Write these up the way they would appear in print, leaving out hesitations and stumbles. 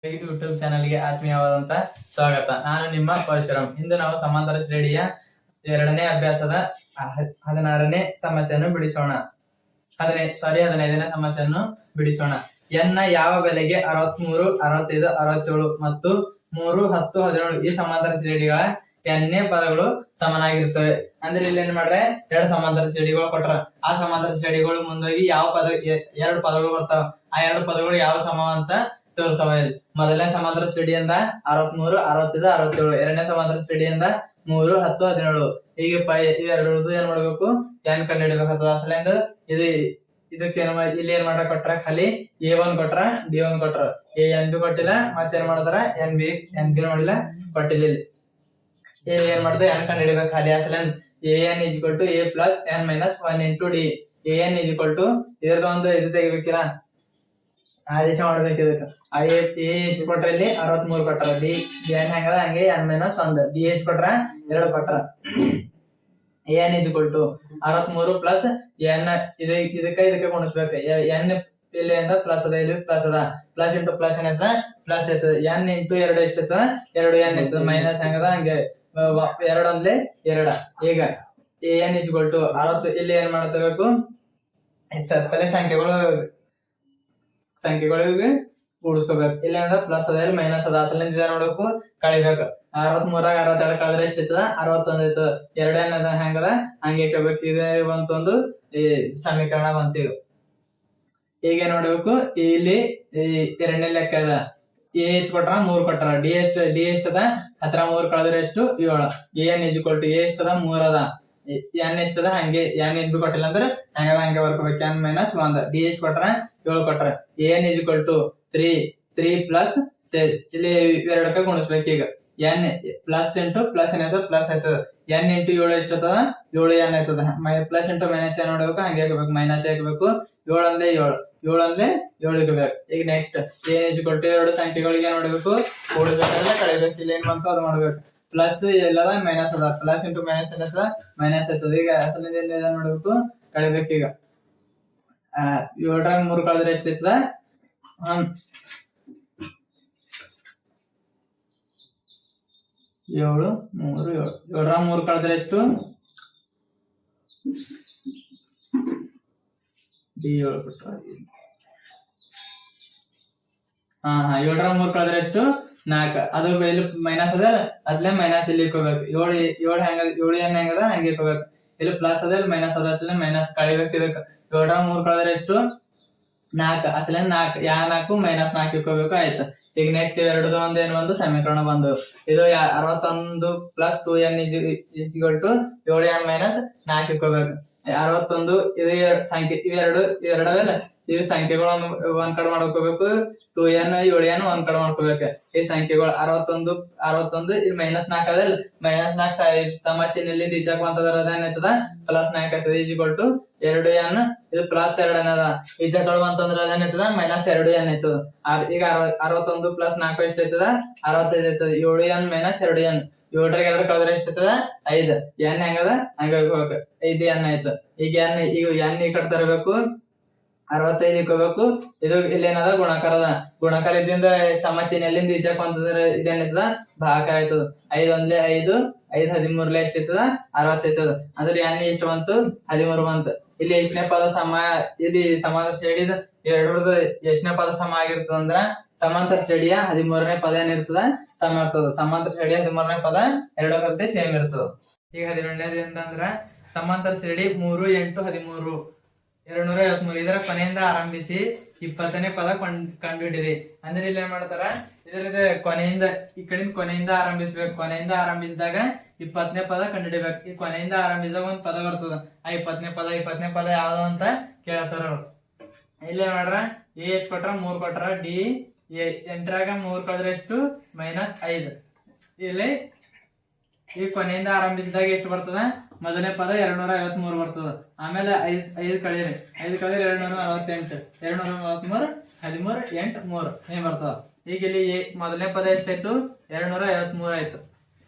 YouTube ಚಾನಲ್ಗೆ ಆತ್ಮೀಯವಾದಂತ ಸ್ವಾಗತ. ನಾನು ನಿಮ್ಮ ಪರಶುರಾಮ್. ಇಂದು ನಾವು ಸಮಾಂತರ ಶ್ರೇಣಿಯ ಎರಡನೇ ಅಭ್ಯಾಸದ 16ನೇ ಸಮಸ್ಯೆಯನ್ನು ಬಿಡಿಸೋಣ. 15ನೇ ಸಮಸ್ಯೆಯನ್ನು ಬಿಡಿಸೋಣ. n ನ ಯಾವ ಬೆಲೆಗೆ 63, 65, 67 ಮತ್ತು 3, 10, 17 ಈ ಸಮಾಂತರ ಶ್ರೇಣಿಗಳ n ನೇ ಪದಗಳು ಸಮನಾಗಿರುತ್ತವೆ. ಅಂದ್ರೆ ಇಲ್ಲಿ ಏನ್ ಮಾಡ್ರೆ ಎರಡು ಸಮಾಂತರ ಶ್ರೇಣಿಗಳು ಕೊಟ್ರ, ಆ ಸಮಾಂತರ ಶ್ರೇಣಿಗಳು ಮುಂದೋಗಿ ಯಾವ ಪದ ಎರಡು ಪದಗಳು ಬರ್ತಾವ, ಆ ಎರಡು ಪದಗಳು ಯಾವ ಸಮ ಅಂತ ತೋರಿಸವ. ಮೊದಲನೇ ಸಮಾಂತರ ಶ್ರೇಣಿಯಿಂದ 63, 65, 67, ಎರಡನೇ ಸಮಾಂತರ ಶ್ರೇಣಿಯಿಂದ 3, 10, 17. ಹೀಗೆ ಇವೆರಡು ಏನ್ ಮಾಡ್ಬೇಕು, n ಕಂಡು ಹಿಡಿಬೇಕಾಗ್ತದ. ಅಸಲಿಂದ ಇದಕ್ಕೆ ಇಲ್ಲಿ ಏನ್ ಮಾಡ್ರ ಕೊಟ್ರ, ಖಾಲಿ A1 ಕೊಟ್ರ, D1 ಕೊಟ್ರ, n ಬಿ ಕೊಟ್ಟಿಲ್ಲ, ಮತ್ತೇನ್ ಮಾಡ್ತಾರ n ಬಿ ನೋಡಿಲ್ಲ ಕೊಟ್ಟಿಲ್ಲ. ಏನ್ ಮಾಡ್ತಾರೆ, n ಕಂಡು ಹಿಡಿಬೇಕು ಖಾಲಿ. ಅಸಲಿಂದ an = a plus n minus 1 into d. an ಇದರದ ಒಂದು ಇದು ತೆಗಿಬೇಕಿಲ್ಲ, ಆದೇಶ ಮಾಡ್ಬೇಕು. ಇದಕ್ಕೆ a ಎಷ್ಟು ಕೊಟ್ರ, ಇಲ್ಲಿ 63 ಕೊಟ್ರ, d n ಹೆಂಗದ ಹಂಗೆ n minus 1. d ಎಷ್ಟು ಕೊಟ್ರ, 2 ಕೊಟ್ರ. an = 63 plus n ಇದಕ್ಕೆ ಗುಣಿಸ್ಬೇಕು. n ಇಲ್ಲಿ ಅಂತ ಪ್ಲಸ್ ಅದ, ಇಲ್ಲಿ ಪ್ಲಸ್ ಅದ, ಪ್ಲಸ್ ಇಂಟು ಪ್ಲಸ್ ಏನೈತ ಪ್ಲಸ್ ಐತದ. n ಇಂಟು 2 ಎಷ್ಟೈತದ, 2n ಐತದ. ಮೈನಸ್ ಹೆಂಗದ ಹಂಗೆ 2 ಅಂದ್ಲೆ 2. ಈಗ an = 60. ಇಲ್ಲಿ ಏನ್ ಮಾಡ್ತಬೇಕು, ಪಲೆ ಸಂಖ್ಯೆಗಳಿಗೆ ಕೂಡಿಸ್ಕೋಬೇಕು. ಇಲ್ಲಿ ಅಂದ್ರೆ ಪ್ಲಸ್ ಅದ, ಇಲ್ಲಿ ಮೈನಸ್ ಅದ. ಅಸಲಿಂದ ನೋಡ್ಬೇಕು, ಕಳಿಬೇಕು. 63 62 ಕಳೆದ್ರೆ ಎಷ್ಟಿರ್ತದ, 61 ಐತದ. 2n ಅದ ಹೆಂಗದ ಹಂಗೆ ಇಟ್ಕೋಬೇಕು. ಇದು ಒಂದು ಸಮೀಕರಣ ಬಂತೀವಿ. ಹೀಗೆ ನೋಡ್ಬೇಕು. ಇಲ್ಲಿ ಎರಡನೇ ಲೆಕ್ಕ ಅದ, a ಎಷ್ಟು ಕೊಟ್ರ, 3 ಕೊಟ್ರ, d ಎಷ್ಟದ 13 ಕಳೆದ್ರೆ ಎಷ್ಟು, 7. an = a ಎಷ್ಟದ, 3 ಅದ, n ಎಷ್ಟದ ಹಂಗೆ n ಬಿ ಕೊಟ್ಟಿಲ್ಲ ಅಂದ್ರೆ ಹಂಗೆ ಬರ್ಕೋಬೇಕು. n minus 1. d ಎಷ್ಟು ಕೊಟ್ರ, 7 ಕೊಟ್ರ. an = 3 plus 6. ಇಲ್ಲಿ ಎರಡಕ್ಕೆ ಗುಣಿಸ್ಬೇಕು. ಈಗ n ಪ್ಲಸ್ ಇಂಟು ಪ್ಲಸ್ ಏನೈತದ ಪ್ಲಸ್ ಆಯ್ತದ. n ಇಂಟು 7 ಎಷ್ಟದ, 7n ಆಯ್ತದ. ಪ್ಲಸ್ ಇಂಟು ಮೈನಸ್ ಏನ್ ನೋಡ್ಬೇಕು, ಹಂಗೆ ಹಾಕಬೇಕು, ಮೈನಸ್ ಹಾಕಬೇಕು. 7 ಅಂದ್ಲೆ 7 ಇಟ್ಕೋಬೇಕು. ಈಗ ನೆಕ್ಸ್ಟ್ an = ಎರಡು ಸಂಖ್ಯೆಗಳಿಗೆ ನೋಡ್ಬೇಕು, ಕೂಡಬೇಕಾದ್ರೆ ಕಳಿಬೇಕು. ಇಲ್ಲಿ ಏನ್ ಬಂತು ಅದು ಮಾಡ್ಬೇಕು. ಪ್ಲಸ್ ಎಲ್ಲದ ಮೈನಸ್ ಅದ, ಪ್ಲಸ್ ಇಂಟು ಮೈನಸ್ ಏನದ ಮೈನಸ್ ಆಯ್ತದ. ಈಗ ಅಸಲಿಂದ ನೋಡ್ಬೇಕು, ಕಳಿಬೇಕು. ಈಗ 7 3 ಕಳೆದ್ರೆ ಎಷ್ಟಿರ್ತದ, 7 3 7. 7 3 ಕಳೆದ್ರೆ ಎಷ್ಟು, D7 ಕೊಟ್ಟ. 7 3 ಕಳೆದ್ರೆ ಎಷ್ಟು, 4. ಅದು ಇಲ್ಲಿ ಮೈನಸ್ ಅದ, ಅಸಲೇ ಮೈನಸ್ ಇಲ್ಲಿ ಇಟ್ಕೋಬೇಕು. 7 ಹೆಂಗದ ಹಂಗೆ ಇಟ್ಕೋಬೇಕು. ಇಲ್ಲಿ ಪ್ಲಸ್ ಅದ, ಇಲ್ಲಿ ಮೈನಸ್ ಅದ, ಅಸಲೇ ಮೈನಸ್ ಕಳಿಬೇಕು. ಇದಕ್ಕೆ 7 3 ಕಳೆದ್ರೆ ಎಷ್ಟು, 4. ಅಸಲೇ 4 4 ಮೈನಸ್ 4 ಇಟ್ಕೋಬೇಕು. ಆಯ್ತು. ಈಗ ನೆಕ್ಸ್ಟ್ ಇವೆರಡು ಒಂದು ಸಮೀಕರಣ ಬಂದು, ಇದು 61 plus 2n = 7n minus 4 ಇಟ್ಕೋಬೇಕು. 61 ಇದು ಸಂಖ್ಯೆ, ಇವೆರಡವೆಲ್ಲ ಇವು ಸಂಖ್ಯೆಗಳನ್ನು ಒಂದ್ ಕಡೆ ಮಾಡ್ಕೋಬೇಕು. 2n 7n ಒಂದ್ ಕಡೆ ಮಾಡ್ಕೋಬೇಕು. ಈ ಸಂಖ್ಯೆಗಳು 61 ಇಲ್ಲಿ ಮೈನಸ್ 4 ಅದಲ್ಲ, ಮೈನಸ್ 4 ಸಮಚಿಹ್ನೆಯಲ್ಲಿ ಈಚಕ್ ಬಂತದ್ರ ಅದೇನೈತದ ಪ್ಲಸ್ 4 ಆಗ್ತದೆ. = 2n, ಇದು ಪ್ಲಸ್ 2n ಅದ. ಈಚಕಳು ಅಂತಂದ್ರೆ ಅದೇನೈತದ ಮೈನಸ್ 2n ಐತದ. ಈಗ 61 plus 4 ಎಷ್ಟೈತದ, 65 ಐತದ. 7n minus 2n, 7 2 ಕಳೆದ್ರೆ ಎಷ್ಟೈತದ, 5. n ಹೆಂಗದ ಹಂಗ ಹೋಗ್ಬೇಕು. 5n ಆಯ್ತು. ಈಗ n ಈ ಕಡೆ ತರಬೇಕು, 65 ಇಟ್ಕೋಬೇಕು. ಇದು ಇಲ್ಲೇನದ ಗುಣಾಕಾರ ಅದ, ಗುಣಾಕಾರ ಇದ್ದಿಂದ ಸಮಚಿಹ್ನೆಯಲ್ಲಿಂದ ಈಚಕ್ ಬಂತಂದ್ರೆ ಇದೇನೈತದ ಭಾಗಾಕಾರ ಆಯ್ತದ. 5 1 5, 5 13 ಎಷ್ಟೈತದ, 60 ಐತದ. ಅಂದ್ರೆ n ಎಷ್ಟು ಬಂತು, 13 ಬಂತು. ಇಲ್ಲಿ ಎಷ್ಟನೇ ಪದ ಸಮ, ಇಲ್ಲಿ ಸಮಾಂತರ ಶ್ರೇಣಿದ ಎರಡರದ್ದು ಎಷ್ಟನೇ ಪದ ಸಮ ಆಗಿರ್ತದ ಅಂದ್ರ, ಸಮಾಂತರ ಶ್ರೇಣಿಯ 13ನೇ ಪದ ಏನಿರ್ತದ ಸಮ ಇರ್ತದ. ಸಮಾಂತರ ಶ್ರೇಣಿಯ 13ನೇ ಪದ ಎರಡು ಕತೆ ಸೇಮ್ ಇರ್ತದ. ಈಗ 11ನೇದಿಂದ ಅಂದ್ರ ಸಮಾಂತರ ಶ್ರೇಣಿ 3 8 13 253. ಇದರ ಕೊನೆಯಿಂದ ಆರಂಭಿಸಿ 20ನೇ ಪದ ಕಂಡುಹಿಡಿರಿ. ಅಂದ್ರೆ ಇಲ್ಲಿ ಏನ್ ಮಾಡ್ತಾರ, ಇದರದ ಕೊನೆಯಿಂದ ಈ ಕಡೆಯಿಂದ ಕೊನೆಯಿಂದ ಆರಂಭಿಸ್ಬೇಕು. ಕೊನೆಯಿಂದ ಆರಂಭಿಸಿದಾಗ 20ನೇ ಪದ ಕಂಡುಹಿಡಿಬೇಕು. ಈ ಕೊನೆಯಿಂದ ಆರಂಭಿಸಿದಾಗ ಒಂದ್ ಪದ ಬರ್ತದ, ಆ 20ನೇ ಪದ ಯಾವ್ದು ಅಂತ ಕೇಳ್ತಾರ ಅವ್ರು. ಇಲ್ಲಿ ಏನ್ ಮಾಡ್ರ, a ಎಷ್ಟು ಕೊಟ್ರ, 3 ಕೊಟ್ರ, d 8 3 ಕಳೆದ್ರೆ ಎಷ್ಟು, -5. ಇಲ್ಲಿ ಈ ಕೊನೆಯಿಂದ ಆರಂಭಿಸಿದಾಗ ಎಷ್ಟು ಬರ್ತದ, ಮೊದಲನೇ ಪದ 253 ಬರ್ತದ. ಆಮೇಲೆ 5 ಕಳೀರಿ, 5 ಕಳೆದ್ರೆ 248, 243 13 8 3 ಏನ್ ಬರ್ತದ. ಈಗ ಇಲ್ಲಿ ಮೊದಲನೇ ಪದ ಎಷ್ಟಾಯ್ತು, 253 ಆಯ್ತು.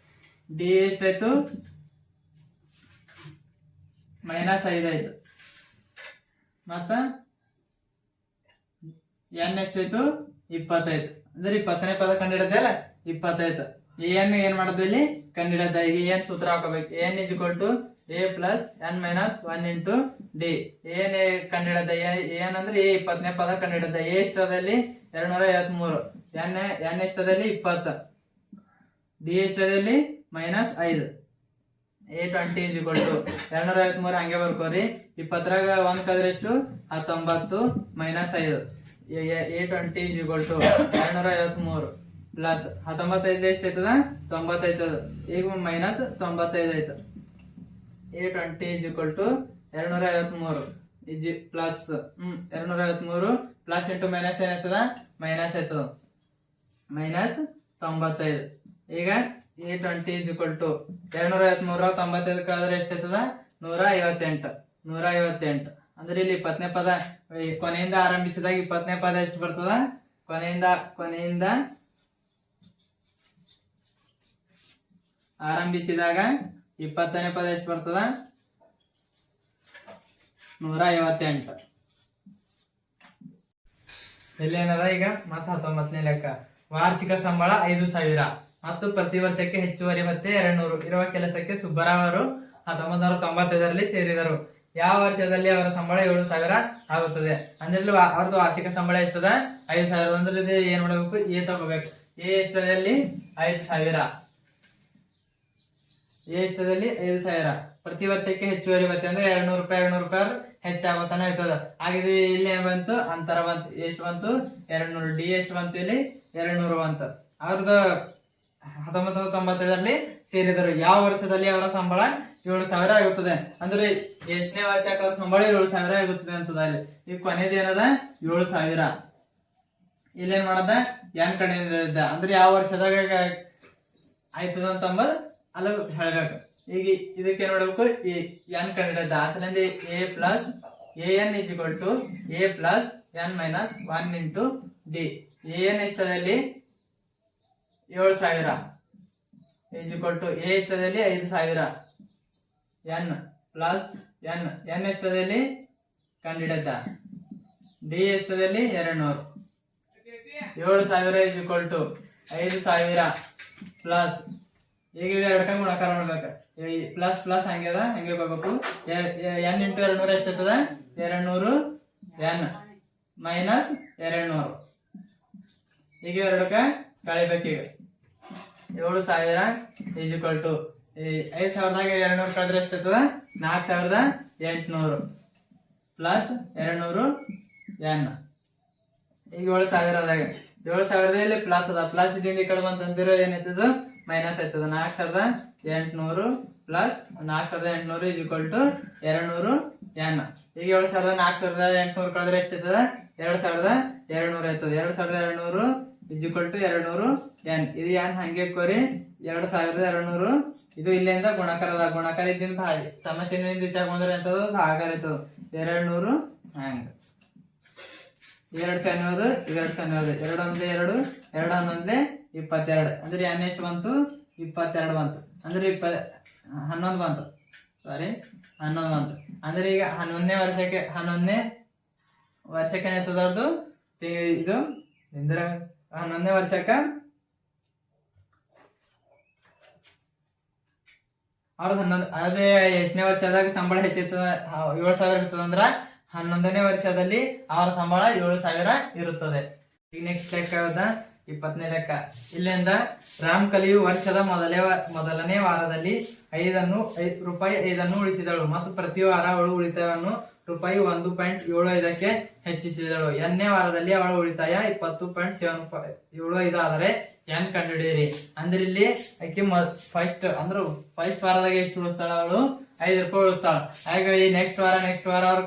ಡಿ ಎಷ್ಟಾಯ್ತು, -5 ಆಯ್ತು. ಮತ್ತ n ಎಷ್ಟಾಯ್ತು, 20 ಆಯ್ತು. ಅಂದ್ರೆ 20ನೇ ಪದ ಕಂಡಿಡದೆ ಅಲ್ಲ 20 ಏನ್ ಮಾಡೋದು ಇಲ್ಲಿ ಕಂಡಿಡದ. ಈಗ ಏನ್ ಸೂತ್ರ ಹಾಕೋಬೇಕು, n is equal to a plus n minus 1 into d. ಏನ್ ಕಂಡಿಡದ, ಏನ್ ಅಂದ್ರೆ ಎ 20ನೇ ಪದ ಕಂಡಿಡದ. ಎ ಇಷ್ಟದಲ್ಲಿ 253, ಎನ್ ಇಷ್ಟದಲ್ಲಿ 20, ಡಿ ಇಷ್ಟದಲ್ಲಿ -5. A20 is equal to 253 ಹಂಗೆ ಬರ್ಕೋರಿ. 20ರಾಗ 1 ಕಳೆದ್ರೆ ಎಷ್ಟು 19 -5. A20 is equal to 253 plus 19 ಎಷ್ಟು ಆಯ್ತದ 90 ಆಯ್ತದ. ಈಗ -95 ಆಯ್ತು. A20 is equal to 253 ಇಜಿ ಪ್ಲಸ್ 253 ಪ್ಲಸ್ ಇಂಟು ಮೈನಸ್ ಏನಾಯ್ತದ ಮೈನಸ್ ಆಯ್ತದ -95. ಈಗ A20 is equal to 253 95 ಕಳೆದ್ರೆ ಎಷ್ಟಾಯ್ತದ 158. ಅಂದ್ರೆ ಇಲ್ಲಿ 20ನೇ ಪದ ಕೊನೆಯಿಂದ ಆರಂಭಿಸಿದಾಗ 20ನೇ ಪದ ಎಷ್ಟು ಬರ್ತದ, ಕೊನೆಯಿಂದ ಆರಂಭಿಸಿದಾಗ 20ನೇ ಪದ ಎಷ್ಟು ಬರ್ತದ 158. ಇಲ್ಲಿ ಏನದ ಈಗ ಮತ್ತ 19ನೇ ಲೆಕ್ಕ. ವಾರ್ಷಿಕ ಸಂಬಳ 5,000 ಮತ್ತು ಪ್ರತಿ ವರ್ಷಕ್ಕೆ ಹೆಚ್ಚುವರಿ ಭತ್ಯೆ 200 ಇರುವ ಕೆಲಸಕ್ಕೆ ಸುಬ್ಬರಾವ್ ಅವರು 1995ರಲ್ಲಿ ಸೇರಿದರು. ಯಾವ ವರ್ಷದಲ್ಲಿ ಅವರ ಸಂಬಳ 7,000 ಆಗುತ್ತದೆ? ಅಂದ್ರೆ ಅವ್ರದ್ದು ವಾರ್ಷಿಕ ಸಂಬಳ ಎಷ್ಟದ 5,000. ಅಂದ್ರೆ ಇದು ಏನ್ ಮಾಡಬೇಕು, ಎ ತಗೋಬೇಕು. ಎ ಎಷ್ಟದಲ್ಲಿ 5,000, ಎ ಎಷ್ಟದಲ್ಲಿ 5,000. ಪ್ರತಿ ವರ್ಷಕ್ಕೆ ಹೆಚ್ಚುವರಿ ಭತ್ಯೆ ಅಂದ್ರೆ 200 ರೂಪಾಯಿ ಹೆಚ್ಚಾಗುತ್ತಾನೆ ಆಯ್ತದ. ಹಾಗಿದ್ರೆ ಇಲ್ಲಿ ಏನ್ ಬಂತು, ಅಂತರ ಬಂತು. ಎಷ್ಟು ಬಂತು 200. ಡಿ ಎಷ್ಟು ಬಂತು ಇಲ್ಲಿ 200 ಬಂತು. ಅವ್ರದ್ದು 1995ರಲ್ಲಿ ಸೇರಿದರು. ಯಾವ ವರ್ಷದಲ್ಲಿ ಅವರ ಸಂಬಳ 7,000 ಆಗುತ್ತದೆ? ಅಂದ್ರೆ ಎಷ್ಟನೇ ವರ್ಷಕ್ಕೆ ಅವ್ರ ಸಂಬಳ 7,000 ಆಗುತ್ತದೆ ಅಂತದ. ಅಲ್ಲಿ ಈಗ ಕೊನೆಯದು ಏನದ 7,000. ಇಲ್ಲೇನ್ ಮಾಡದ ಏನ್ ಕಡೆಯಿಂದ ಅಂದ್ರೆ ಯಾವ ವರ್ಷದಾಗ ಆಯ್ತದ ಅಂತಂಬದ್ ಅಲ್ಲ ಹೇಳ್ಬೇಕು. ಈಗ ಇದಕ್ಕೆ ನೋಡ್ಬೇಕು, ಈ ಎನ್ ಕಂಡಿಡದ ಅಸಲಿಂದ a plus n is equal to a plus n minus 1 into d. N ಇಷ್ಟದಲ್ಲಿ 7,000 ಇಸ್ ಈಕ್ವಲ್ ಟು ಎ ಇಷ್ಟದಲ್ಲಿ 5,000 ಎನ್ ಪ್ಲಸ್ ಎನ್ ಇಷ್ಟದಲ್ಲಿ ಕಂಡಿಡದ ಡಿ ಇಷ್ಟದಲ್ಲಿ 200. 7,000 ಇಸ್ ಈಕ್ವಲ್ ಟು 5,000 ಪ್ಲಸ್ ಈಗ ಎರಡಕ್ಕ ಗುಣಾಕಾರ ಮಾಡ್ಬೇಕು. ಪ್ಲಸ್ ಪ್ಲಸ್ ಹಂಗೆ ಹೋಗ್ಬೇಕು. ಎನ್ ಇಂಟು 200 ಎಷ್ಟಾಯ್ತದ 200 ಎನ್ ಮೈನಸ್ 200. ಈಗ ಎರಡಕ್ಕ ಕಳಿಬೇಕು. ಈಗ 7,000 ಈಸ್ ಈಕ್ವಲ್ ಟು 5,000ದಾಗ 200 ಕಳೆದ್ರೆ ಎಷ್ಟಾಯ್ತದ 4,800 ಪ್ಲಸ್ 200 ಎನ್. ಈಗ 7,000ದಾಗ 7,000ದಲ್ಲಿ ಪ್ಲಸ್ ಅದ, ಪ್ಲಸ್ ಇದರಿಂದ ಈ ಕಡೆ ಬಂತಂದಿರೋ ಏನಾಯ್ತದ ಮೈನಸ್ ಆಯ್ತದ. 4,800 plus 4,800 is equal to 200 n. ಈಗ 4,800 ಕಳೆದ್ರೆ ಎಷ್ಟಾಯ್ತದ 2,200 ಆಯ್ತದ. 2,200 ಇಸ್ ಈಕ್ವಲ್ ಟು 200 ಎನ್. ಇದು ಎನ್ ಹಂಗೆ ಕೋರಿ 2,200. ಇದು ಇಲ್ಲಿಂದ ಗುಣಾಕಾರದ ಗುಣಾಕಾರ ಇದ್ದಿಂದ ಸಮಚಿಹ್ನೆಯಿಂದ ಈಚಾಗ ಬಂದ್ರೆ ಎಂತದ ಭಾಗಾಕಾರ ಆಯ್ತದ 200 ಹಂಗ. 2 0 2 0 2 1 2 2 11 22. ಅಂದ್ರೆ ಎನ್ ಎಷ್ಟು ಬಂತು 22 ಬಂತು. ಅಂದ್ರೆ 11 ಬಂತು. ಸಾರಿ 11 ಬಂತು. ಅಂದ್ರೆ ಈಗ 11ನೇ ವರ್ಷಕ್ಕೆ ಏನಾಯ್ತದ ಅವ್ರದ್ದು ಇದು ಇಂದ್ರ 11ನೇ ವರ್ಷಕ್ಕ ಅವ್ರದ್ದು 11. ಅದೇ ಎಷ್ಟನೇ ವರ್ಷದಾಗ ಸಂಬಳ ಹೆಚ್ಚಿರ್ತದ 7,000 ಇರ್ತದ ಅಂದ್ರ 11ನೇ ವರ್ಷದಲ್ಲಿ ಅವರ ಸಂಬಳ 7,000 ಇರುತ್ತದೆ. ಈಗ ನೆಕ್ಸ್ಟ್ ಲೆಕ್ಕ ಯಾವ್ದ 20ನೇ ಲೆಕ್ಕ. ಇಲ್ಲಿಂದ ರಾಮ್ ಕಲಿಯು ವರ್ಷದ ಮೊದಲನೇ ವಾರದಲ್ಲಿ ರೂಪಾಯಿ 5 ಉಳಿಸಿದಳು ಮತ್ತು ಪ್ರತಿ ವಾರ ಅವಳು ಉಳಿತಾಯವನ್ನು ರೂಪಾಯಿ 1.75ಕ್ಕೆ ಹೆಚ್ಚಿಸಿದಳು. ಎನ್ನೇ ವಾರದಲ್ಲಿ ಅವಳ ಉಳಿತಾಯ 20.75 ಆದರೆ ಎನ್ ಕಂಡುಹಿಡಿಯಿರಿ. ಅಂದ್ರೆ ಇಲ್ಲಿ ಆಕೆ ಫಸ್ಟ್ ವಾರದಾಗ ಎಷ್ಟು ಉಳಿಸ್ತಾಳ ಅವಳು 5 ರೂಪಾಯಿ ಉಳಿಸ್ತಾಳ. ಹಾಗೆ ಈ ನೆಕ್ಸ್ಟ್ ವಾರ ಅವ್ರು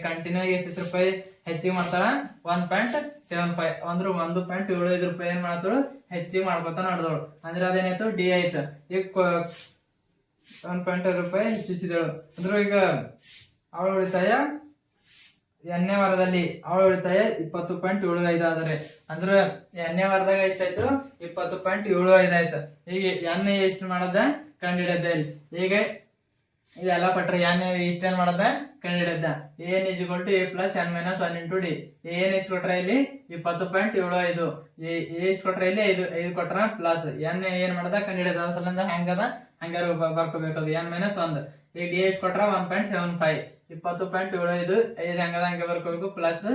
ಕಂಟಿನ್ಯೂ ಆಗಿ ಎಷ್ಟು ರೂಪಾಯಿ ಹೆಚ್ಚಿಗೆ ಮಾಡ್ತಾಳ 1.75 ಅಂದ್ರೆ 1.75 ರೂಪಾಯಿ ಏನ್ ಮಾಡ್ತಾಳು ಹೆಚ್ಚಿಗೆ ಮಾಡ್ಕೊತ ನಡೆದವಳು. ಅಂದ್ರೆ ಅದೇನಾಯ್ತು ಡಿ ಆಯ್ತು. ಈಗ 1.5 ರೂಪಾಯಿ ಹೆಚ್ಚಿಸಿದಳು. ಅಂದ್ರೆ ಈಗ ಅವಳ ಉಳಿತಾಯ ಎನ್ನೇ ವಾರದಲ್ಲಿ ಅವಳ ಉಳಿತಾಯ 20.75 ಆದರೆ ಅಂದ್ರೆ ಎನ್ನೇ ವಾರದಾಗ ಎಷ್ಟಾಯ್ತು 20.75 ಆಯ್ತು. ಈಗ ಎನ್ ಎಷ್ಟು ಮಾಡದ ಕಂಡಿಡದ. ಈಗ ಇದೆಲ್ಲ ಪಟ್ರೆ ಎನ್ ಇಷ್ಟೇನ್ ಮಾಡದ ಕಂಡುಹಿಡಿದ n is equal to a plus n minus 1 into d. ಏನ್ ಎಷ್ಟು ಕೊಟ್ರ ಇಲ್ಲಿ 20.75, ಎಷ್ಟು ಕೊಟ್ರ ಇಲ್ಲಿ 5 ಕೊಟ್ರ ಪ್ಲಸ್ ಎನ್ ಏನ್ ಮಾಡದ ಕಂಡುಹಿಡಿದ ಅದ್ರ ಸಲಿಂದ ಹೆಂಗದ ಹಂಗಾರ ಬರ್ಕೋಬೇಕದು ಎನ್ ಮೈನಸ್ 1. ಈಗ ಡಿ ಎಷ್ಟು ಕೊಟ್ರ 1.75, 20.75 5 ಹೆಂಗದ ಹಂಗೆ ಬರ್ಕೋಬೇಕು ಪ್ಲಸ್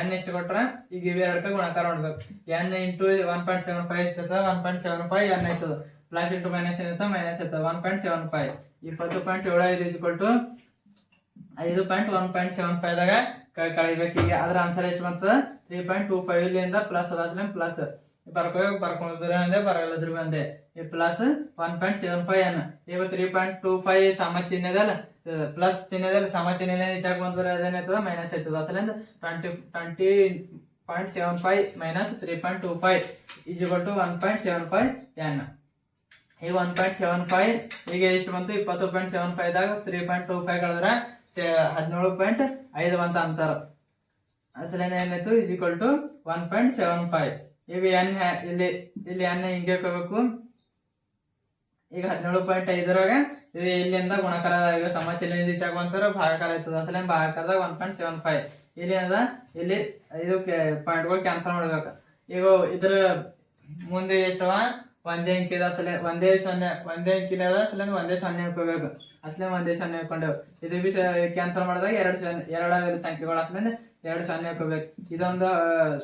ಎನ್ ಎಷ್ಟು ಕೊಟ್ರ ಈಗ ಇವೆರಡಕ್ಕೆ ಗುಣಾಕಾರ ಮಾಡ್ಬೇಕು. ಎನ್ ಇಂಟು 1.75 ಎಷ್ಟದ 1.75 ಎನ್ ಆಯ್ತದ, ಪ್ಲಸ್ ಇಂಟು ಮೈನಸ್ ಏನಿರ್ತ ಮೈನಸ್ ಇರ್ತದೆ 1.75. 20.75 ಇಸ್ ಈಕ್ವಲ್ ಟು 5.1.75 ದಾಗ ಕಳಿಬೇಕು. ಈಗ ಅದ್ರ ಆನ್ಸರ್ ಎಷ್ಟು ಬಂತದ 3.25. ಇಲ್ಲಿಂದ ಪ್ಲಸ್ ಅದಾದ್ಮೇಲೆ ಪ್ಲಸ್ ಬರ್ಕೊಂಡ್ರೆ ಬರಲ್ಲದ್ರ ಬಂದೆ ಈ ಪ್ಲಸ್ 1.75 ಎನ್. ಈಗ 3.25 ಸಮ ಚಿಹ್ನೆದಲ್ಲ ಪ್ಲಸ್ ಚಿಹ್ನೆದಲ್ಲಿ ಸಮ ಚಿಹ್ನೆ ಹೆಚ್ಚಾಗಿ ಬಂದ್ರೆ ಅದೇನಾಯ್ತದ ಮೈನಸ್ ಆಯ್ತದ. ಅಸಲಿಂದ 20.75 minus 3.25 is equal to 1.75 n. ಈಗ 1.75 ಈಗ ಎಷ್ಟು ಬಂತು 20.75 ದಾಗ 3.25 ಕಳೆದ್ರೆ 17.5 ಬಂತ ಆನ್ಸರ್. ಅಸಲಿಂದ ಏನಾಯ್ತು ಇಸ್ ಈಕ್ವಲ್ ಟು 1.75. ಈಗ ಎನ್ ಇಲ್ಲಿ ಎನ್ ಹಿಂಗೆ ಹಾಕೋಬೇಕು. ಈಗ 17.5 ಇಲ್ಲಿಂದ ಗುಣಾಕಾರ ಈಗ ಸಮಚಿಹ್ನೆ ಹೆಚ್ಚಾಗಿ ಬಂತಾರೆ ಭಾಗಾಕಾರ ಆಯ್ತದ. ಅಸಲಿಂದ ಭಾಗಾಕಾರದಾಗ 1.75 ಇಲ್ಲಿ ಅದ ಇಲ್ಲಿ ಇದು ಪಾಯಿಂಟ್ಗಳು ಕ್ಯಾನ್ಸಲ್ ಮಾಡ್ಬೇಕು. ಈಗ ಇದ್ರ ಮುಂದೆ ಎಷ್ಟವ ಒಂದೇ ಅಂಕಿ ಇದೆ ಅಸಲೆ ಒಂದೇ ಅಂಕಿನ ಅದ ಅಸಲಿಂದ ಒಂದೇ 0 ಹಾಕೋಬೇಕು. ಅಸಲಿಂದ ಒಂದೇ 0 ಹಾಕೊಂಡೇವು. ಇದು ಬಿ ಕ್ಯಾನ್ಸಲ್ ಮಾಡಿದಾಗ ಎರಡು ಸಂಖ್ಯೆಗಳು ಅಸಲಿಂದ 2 0 ಹಾಕೋಬೇಕು. ಇದೊಂದು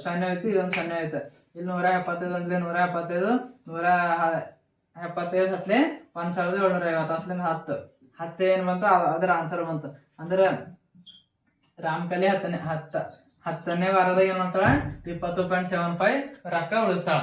0 ಆಯ್ತು ಇದೊಂದು 0 ಆಯ್ತು. ಇಲ್ಲಿ 175 ಅಂದ್ರೆ 175 175 ಹತ್ಲೆ 1750 ಅಸಲಿಂದ 10 ಏನ್ ಬಂತು ಅದ್ರ ಆನ್ಸರ್ ಬಂತು. ಅಂದ್ರೆ ರಾಮಕಲಿ 10ನೇ ವಾರದಾಗ ಏನ್ ಮಾಡ್ತಾಳ 20.75 ರೊಕ್ಕ ಉಳಿಸ್ತಾಳ.